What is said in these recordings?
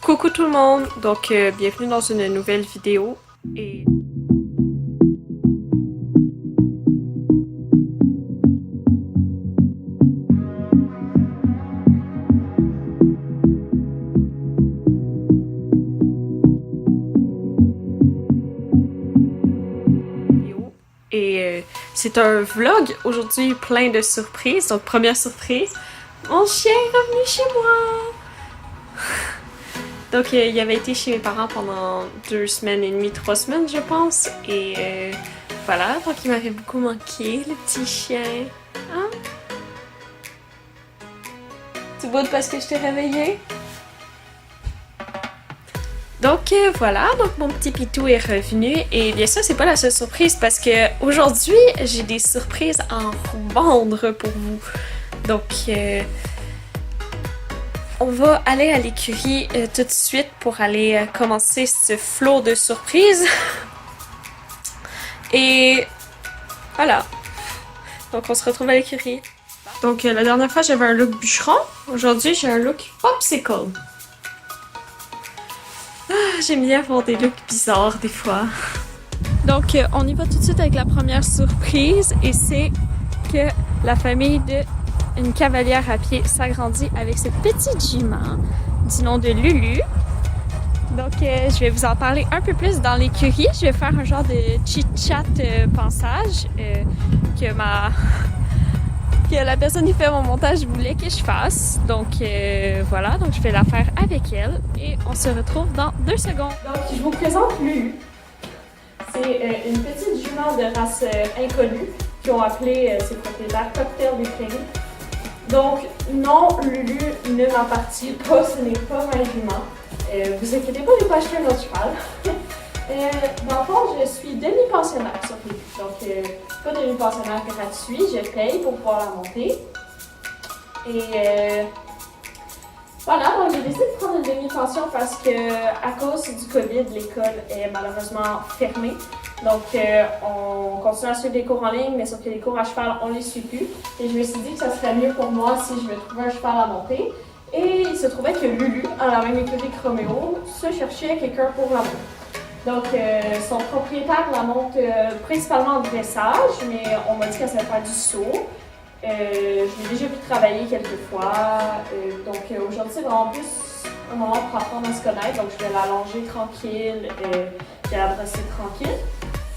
Coucou tout le monde, donc bienvenue dans une nouvelle vidéo et c'est un vlog aujourd'hui plein de surprises. Donc première surprise, mon chien est revenu chez moi. Donc il avait été chez mes parents pendant 2 semaines et demie, 3 semaines je pense. Et voilà, donc il m'avait beaucoup manqué, le petit chien. Hein? Tu boudes parce que je t'ai réveillé? Donc voilà, donc mon petit pitou est revenu et bien sûr c'est pas la seule surprise parce que aujourd'hui j'ai des surprises à en vendre pour vous. Donc on va aller à l'écurie tout de suite pour aller commencer ce flot de surprises. Et voilà, donc on se retrouve à l'écurie. Donc la dernière fois j'avais un look bûcheron, aujourd'hui j'ai un look popsicle. J'aime bien avoir des looks bizarres des fois. Donc on y va tout de suite avec la première surprise et c'est que la famille de une cavalière à pied s'agrandit avec cette petite jument du nom de Lulu. Donc je vais vous en parler un peu plus dans l'écurie. Je vais faire un genre de chit-chat pensage que la personne qui fait mon montage voulait que je fasse. Donc voilà, donc je vais la faire avec elle et on se retrouve dans 2 secondes. Donc je vous présente Lulu. C'est une petite jument de race inconnue qui ont appelé ses propriétaires Cocktail du Prairie. Donc non, Lulu ne m'appartient pas, ce n'est pas ma jument. Vous inquiétez pas, je n'ai pas acheté un autre cheval. Dans le fond, je suis demi-pensionnaire sur Lulu. Donc, pas demi-pensionnaire gratuit, je paye pour pouvoir la monter. Et voilà, donc j'ai décidé de prendre une demi-pension parce que à cause du COVID, l'école est malheureusement fermée. Donc, on continue à suivre des cours en ligne, mais sauf que les cours à cheval, on les suit plus. Et je me suis dit que ça serait mieux pour moi si je me trouvais un cheval à monter. Et il se trouvait que Lulu, à la même écurie que Roméo, se cherchait quelqu'un pour la monter. Donc, son propriétaire la monte principalement en dressage, mais on m'a dit qu'elle savait faire du saut. Je l'ai déjà vu travailler quelques fois. Donc, aujourd'hui, c'est vraiment plus un moment pour apprendre à se connaître. Donc, je vais la longer tranquille et la brosser tranquille.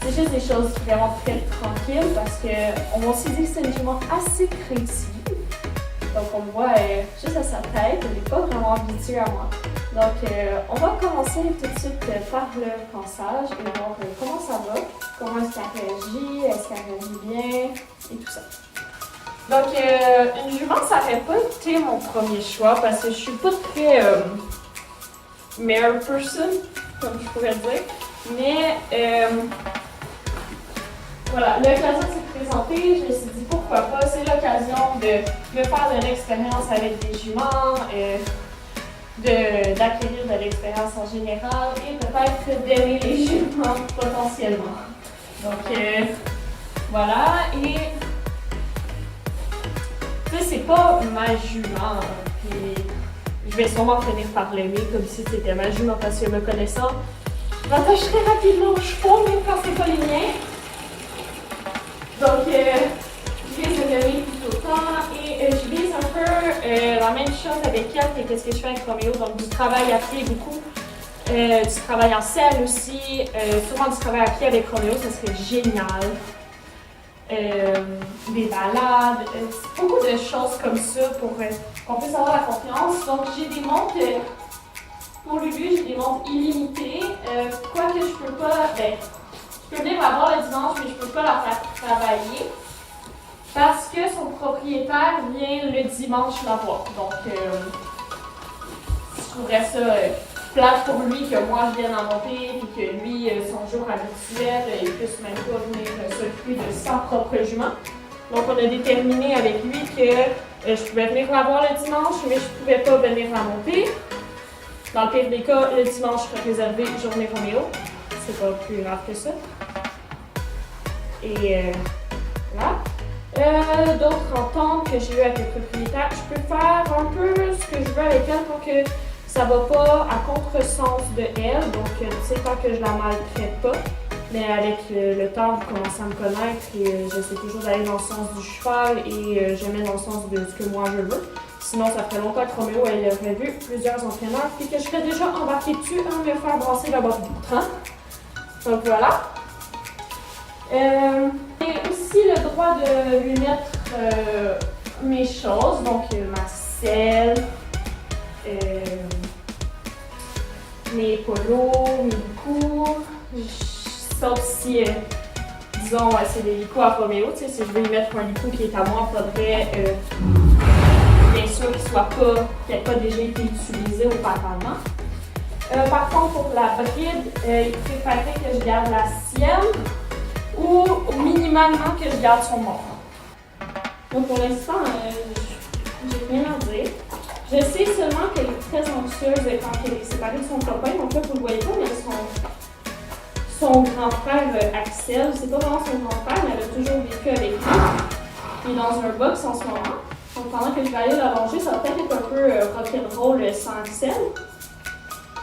C'est juste des choses vraiment très tranquilles parce qu'on m'a aussi dit que c'est une jument assez créative. Donc, on me voit juste à sa tête, elle n'est pas vraiment habituée à moi. Donc, on va commencer tout de suite par le pansage et voir comment ça va, comment est-ce qu'elle réagit bien et tout ça. Donc, une jument, ça n'aurait pas été mon premier choix parce que je suis pas très mare person, comme je pourrais dire. Mais, voilà, l'occasion s'est présentée, je me suis dit pourquoi pas, c'est l'occasion de faire de l'expérience avec des juments, d'acquérir de l'expérience en général et peut-être d'aimer les juments potentiellement. Donc voilà, et c'est pas ma jument, puis je vais sûrement finir par l'aimer comme si c'était ma jument parce que me connaissant, je m'attacherai rapidement aux chevaux même quand c'est pas les miens. Donc, je vise de l'aimer tout autant et je vise un peu la même chose avec elle que ce que je fais avec Roméo. Donc, du travail à pied beaucoup, du travail en selle aussi, souvent du travail à pied avec Roméo, ça serait génial. Des balades, beaucoup de choses comme ça pour qu'on puisse avoir la confiance. Donc, j'ai des montres, pour Lulu, j'ai des montres illimitées, quoique je peux pas, je peux venir la voir le dimanche, mais je ne peux pas la faire travailler parce que son propriétaire vient le dimanche la voir. Donc, je trouverais ça plate pour lui que moi je vienne en monter et que lui, son jour habituel, il puisse même pas venir s'occuper de sa propre jument. Donc, on a déterminé avec lui que je pouvais venir la voir le dimanche, mais je ne pouvais pas venir la monter. Dans le pire des cas, le dimanche serait réservé journée Roméo. C'est pas plus grave que ça. Et voilà. D'autres ententes que j'ai eues avec le propriétaire, je peux faire un peu ce que je veux avec elle pour que Ça va pas à contresens de elle, donc tu sais, tant que je la maltraite pas. Mais avec le temps, vous commencez à me connaître et j'essaie toujours d'aller dans le sens du cheval et jamais dans le sens de ce que moi je veux. Sinon, ça ferait longtemps que Roméo elle aurait vu plusieurs entraîneurs et que je serais déjà embarquée dessus à me faire brasser le bas du train. Donc voilà. J'ai aussi le droit de lui mettre mes choses, donc ma selle, mes polos, mes licous. Sauf si, disons, c'est des licots à Roméo, tu sais, si je veux lui mettre un licou qui est à moi, il faudrait bien sûr qu'il n'ait pas déjà été utilisé auparavant. Par contre, pour la bride, il préférerait que je garde la sienne ou minimalement que je garde son morceau. Donc pour l'instant, j'ai rien à dire. Je sais seulement qu'elle est très anxieuse quand elle est séparée de son copain, donc là, vous ne le voyez pas, mais son grand frère Axel, c'est pas vraiment son grand frère, mais elle a toujours vécu avec lui. Il est dans un box en ce moment. Donc pendant que je vais aller la longer, ça va peut-être être un peu rock'n'roll sans Axel.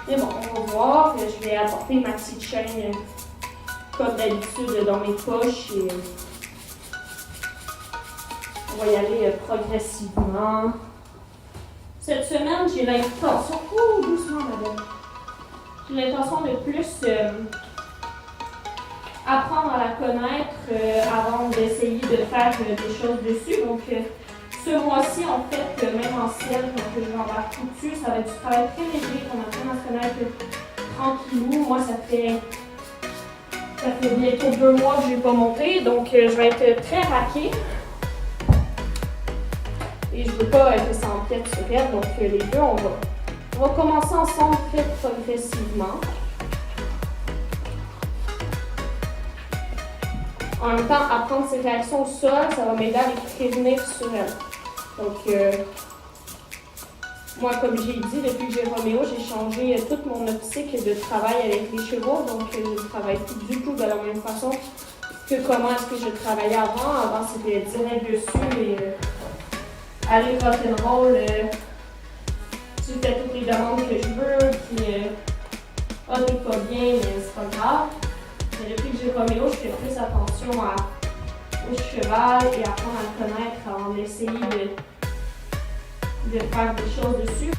Mais bon, on va voir. Je vais apporter ma petite chaîne comme d'habitude dans mes poches et on va y aller progressivement. Cette semaine, j'ai l'intention... Oh, doucement, madame. J'ai l'intention de plus apprendre à la connaître avant d'essayer de faire des choses dessus. Donc, ce mois-ci, en fait, même en ciel, donc je vais embarquer dessus. Ça va être du travail très léger, qu'on apprenne à se connaître tranquillou. Moi, ça fait bientôt 2 mois que je n'ai pas monté, donc je vais être très raquée. Et je ne veux pas que ça empiète sur elle, donc les deux, on va commencer ensemble très progressivement. En même temps, apprendre ses réactions au sol, ça va m'aider à les prévenir sur elle. Donc, moi, comme j'ai dit, depuis que j'ai Roméo, j'ai changé toute mon optique de travail avec les chevaux. Donc, je ne travaille plus du tout de la même façon que comment est-ce que je travaillais avant. Avant, c'était direct dessus et aller rock'n'roll. Tu fais toutes les demandes que je veux, puis t'es pas bien, mais c'est pas grave. Mais depuis que j'ai Roméo, je fais plus attention au cheval et apprendre à le connaître avant d'essayer de faire des choses dessus.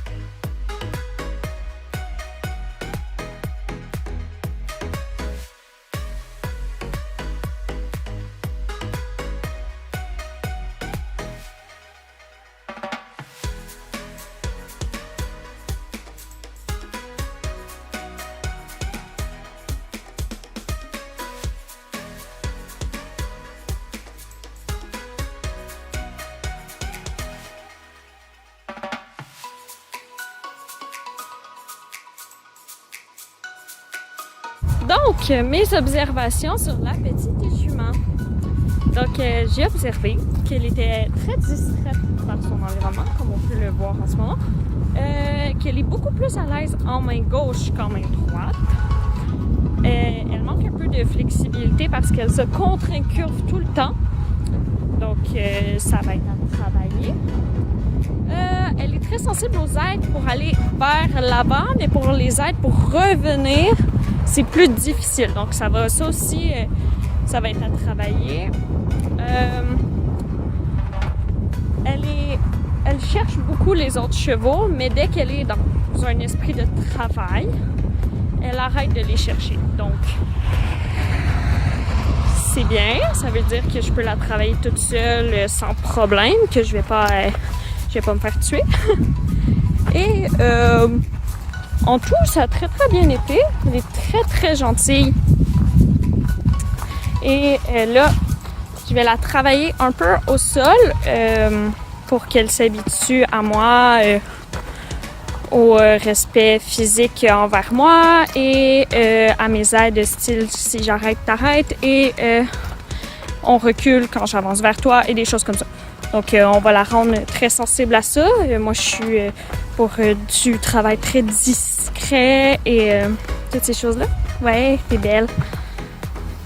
Donc, mes observations sur la petite jument. Donc, j'ai observé qu'elle était très distraite par son environnement, comme on peut le voir en ce moment. Qu'elle est beaucoup plus à l'aise en main gauche qu'en main droite. Elle manque un peu de flexibilité parce qu'elle se contre-incurve tout le temps. Donc, ça va être à travailler. Elle est très sensible aux aides pour aller vers l'avant, mais pour les aides pour revenir, c'est plus difficile. Donc, ça aussi, ça va être à travailler. Elle cherche beaucoup les autres chevaux, mais dès qu'elle est dans un esprit de travail, elle arrête de les chercher. Donc, c'est bien. Ça veut dire que je peux la travailler toute seule sans problème, que je vais pas me faire tuer. Et en tout, ça a très très bien été. Elle est très très gentille. Et là, je vais la travailler un peu au sol pour qu'elle s'habitue à moi, au respect physique envers moi et à mes aides style si j'arrête, t'arrêtes et on recule quand j'avance vers toi et des choses comme ça. Donc, on va la rendre très sensible à ça. Moi, je suis pour du travail très discret et toutes ces choses-là. Ouais, t'es belle.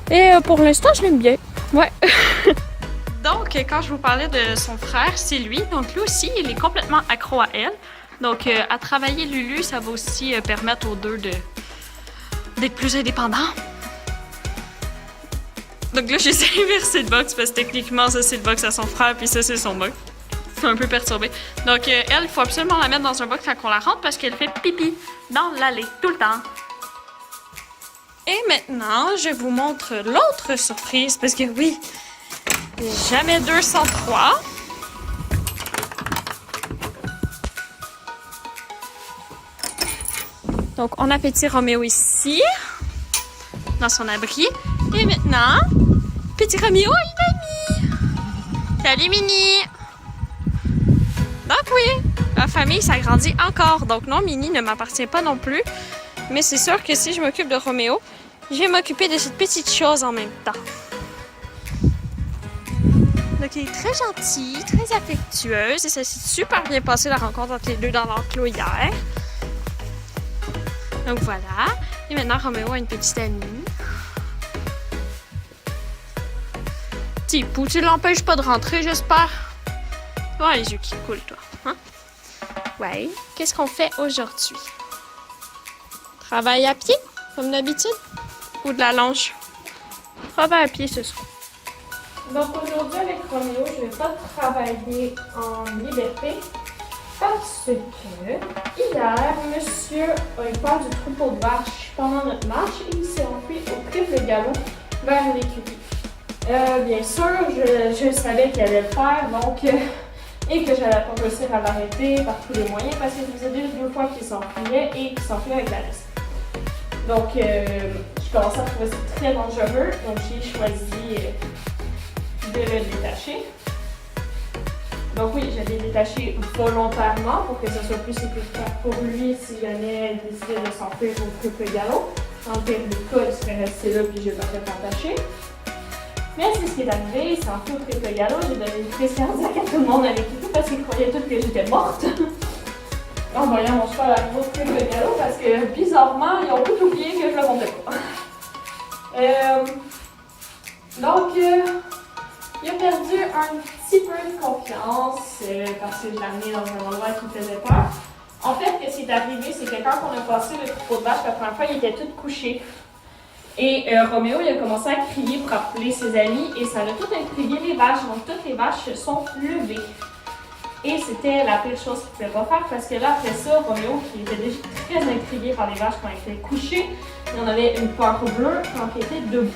Et pour l'instant, je l'aime bien. Ouais. Donc, quand je vous parlais de son frère, c'est lui. Donc, lui aussi, il est complètement accro à elle. Donc, à travailler Lulu, ça va aussi permettre aux deux d'être plus indépendants. Donc là, j'essaie d'inverser le box parce que techniquement, ça c'est le box à son frère, puis ça c'est son box. C'est un peu perturbé. Donc, elle, il faut absolument la mettre dans un box quand on la rentre parce qu'elle fait pipi dans l'allée tout le temps. Et maintenant, je vous montre l'autre surprise parce que oui, jamais 203. Donc, on a petit Roméo ici, dans son abri. Et maintenant, petit Roméo a une amie. Salut, Mini! Donc oui, la famille s'agrandit encore. Donc non, Mini ne m'appartient pas non plus. Mais c'est sûr que si je m'occupe de Roméo, je vais m'occuper de cette petite chose en même temps. Donc il est très gentil, très affectueuse. Et ça s'est super bien passé la rencontre entre les deux dans l'enclos hier. Donc voilà. Et maintenant, Roméo a une petite amie. Tipou, tu l'empêches pas de rentrer, j'espère? Tu vois les yeux qui coulent, toi. Hein? Ouais. Qu'est-ce qu'on fait aujourd'hui? Travail à pied, comme d'habitude? Ou de la longe? Travail à pied ce soir. Donc aujourd'hui, avec Roméo, je ne vais pas travailler en liberté parce que hier, monsieur a eu peur du troupeau de vaches pendant notre marche et il s'est enfui au triple galop vers l'écurie. Bien sûr, je savais qu'il allait le faire, donc, et que j'allais pas réussir à l'arrêter par tous les moyens parce que ça faisait déjà 2 fois qu'il s'enfuyait et qu'il s'enfuyait avec la laisse. Donc, je commençais à trouver ça très dangereux, donc j'ai choisi de le détacher. Donc oui, je l'ai détaché volontairement pour que ce soit plus sécuritaire pour lui si jamais il décidait de s'enfuir au triple galop. En pire des cas, il serait resté là puis je ne vais pas le attacher. Mais c'est ce qui est arrivé, il s'est enfui au triple galop, j'ai donné une crise cardiaque à tout le monde avec lui parce qu'ils croyaient tous que j'étais morte. En voyant mon cheval arriver au triple galop parce que bizarrement, ils ont tout oublié que je le montais pas. Donc, il a perdu un petit peu de confiance parce que je l'ai amené dans un endroit qui faisait peur. En fait, ce qui est arrivé, c'est que quand on a passé le troupeau de vaches la première fois, il était tout couché. Et Roméo, il a commencé à crier pour appeler ses amis et ça a tout intrigué les vaches. Donc, toutes les vaches se sont levées. Et c'était la pire chose qu'il ne pouvait pas faire parce que là, après ça, Roméo, qui était déjà très intrigué par les vaches quand il était couché, il en avait une peur bleue quand il était debout.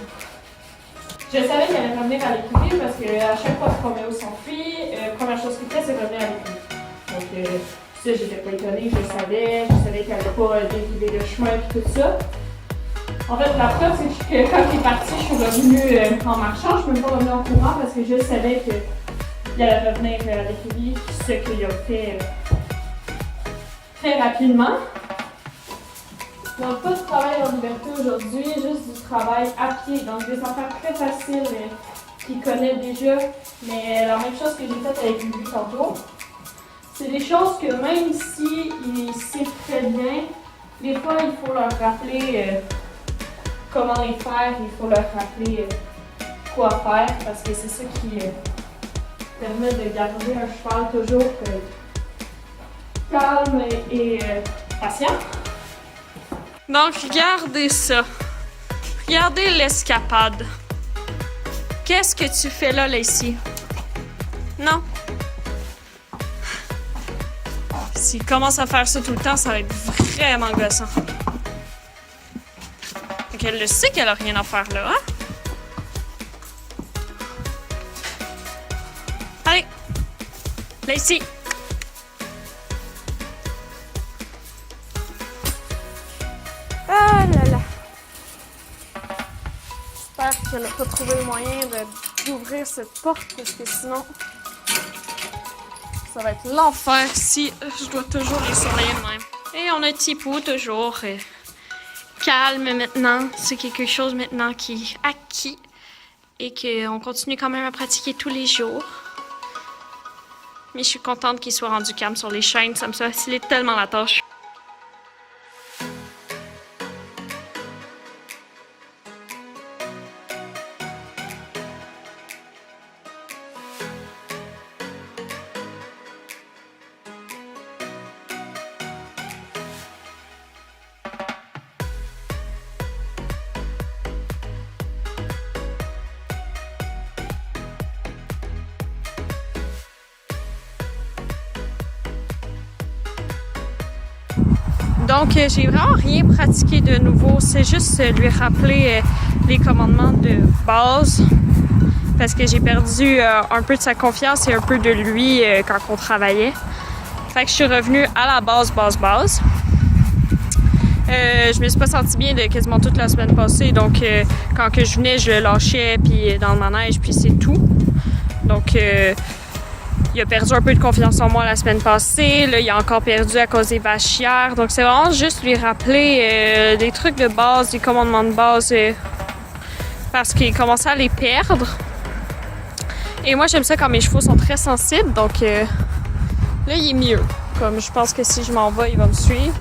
Je savais qu'il allait revenir à l'écurie parce qu'à chaque fois que Roméo s'enfuit, première chose qu'il fait, c'est revenir à l'écurie. Donc, ça, j'étais pas étonnée, je savais qu'il n'allait pas dévier le chemin et tout ça. En fait, la preuve, c'est que quand il est parti, je suis revenue en marchant. Je ne suis même pas revenue en courant parce que je savais qu'il allait revenir à l'écurie, ce qu'il a fait très rapidement. Donc, pas de travail en liberté aujourd'hui, juste du travail à pied. Donc, des affaires très faciles qu'il connaît déjà, mais la même chose que j'ai faite avec lui tantôt. C'est des choses que même si il sait très bien, des fois, il faut leur rappeler comment les faire, il faut leur rappeler quoi faire, parce que c'est ça qui permet de garder un cheval toujours calme et patient. Donc, regardez ça. Regardez l'escapade. Qu'est-ce que tu fais là, Lacey? Non? S'il commence à faire ça tout le temps, ça va être vraiment gossant. Donc, elle le sait qu'elle a rien à faire là, hein? Allez! Lacey! Ah là là! J'espère qu'elle n'a pas trouvé le moyen d'ouvrir cette porte parce que sinon, ça va être l'enfer si je dois toujours les surveiller de même. Et on a Tipou toujours calme maintenant. C'est quelque chose maintenant qui est acquis et qu'on continue quand même à pratiquer tous les jours. Mais je suis contente qu'il soit rendu calme sur les chaînes. Ça me facilite tellement la tâche. Donc, j'ai vraiment rien pratiqué de nouveau. C'est juste lui rappeler les commandements de base parce que j'ai perdu un peu de sa confiance et un peu de lui quand on travaillait. Fait que je suis revenue à la base. Je me suis pas sentie bien de quasiment toute la semaine passée. Donc, quand que je venais, je le lâchais puis dans le manège, puis c'est tout. Donc, il a perdu un peu de confiance en moi la semaine passée. Là, il a encore perdu à cause des vachières. Donc, c'est vraiment juste lui rappeler des trucs de base, des commandements de base, parce qu'il commençait à les perdre. Et moi, j'aime ça quand mes chevaux sont très sensibles. Donc, là, il est mieux. Comme je pense que si je m'en vais, il va me suivre.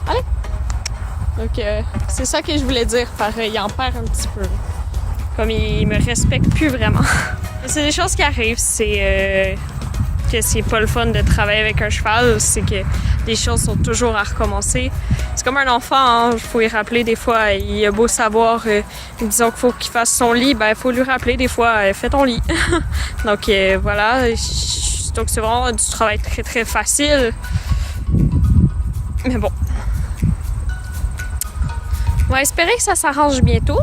Allez! Donc, c'est ça que je voulais dire par il en perd un petit peu. Comme il me respecte plus vraiment. C'est des choses qui arrivent, c'est que c'est pas le fun de travailler avec un cheval, c'est que les choses sont toujours à recommencer. C'est comme un enfant, hein, il faut y rappeler des fois, il a beau savoir, disons qu'il faut qu'il fasse son lit, ben il faut lui rappeler des fois, fais ton lit. Donc voilà, donc c'est vraiment du travail très très facile. Mais bon. On va espérer que ça s'arrange bientôt.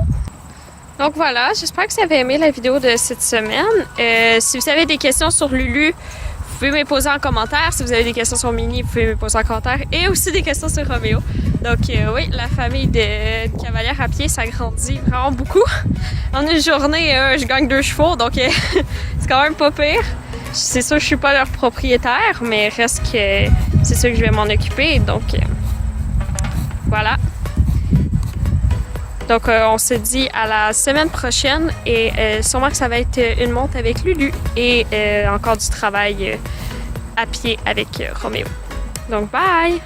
Donc voilà, j'espère que vous avez aimé la vidéo de cette semaine. Si vous avez des questions sur Lulu, vous pouvez me les poser en commentaire. Si vous avez des questions sur Minnie, vous pouvez me les poser en commentaire. Et aussi des questions sur Roméo. Donc oui, la famille de cavalières à pied, ça grandit vraiment beaucoup. En une journée, je gagne 2 chevaux, donc c'est quand même pas pire. C'est sûr que je suis pas leur propriétaire, mais reste que c'est sûr que je vais m'en occuper. Donc voilà. Donc, on se dit à la semaine prochaine et sûrement que ça va être une monte avec Lulu et encore du travail à pied avec Roméo. Donc, bye!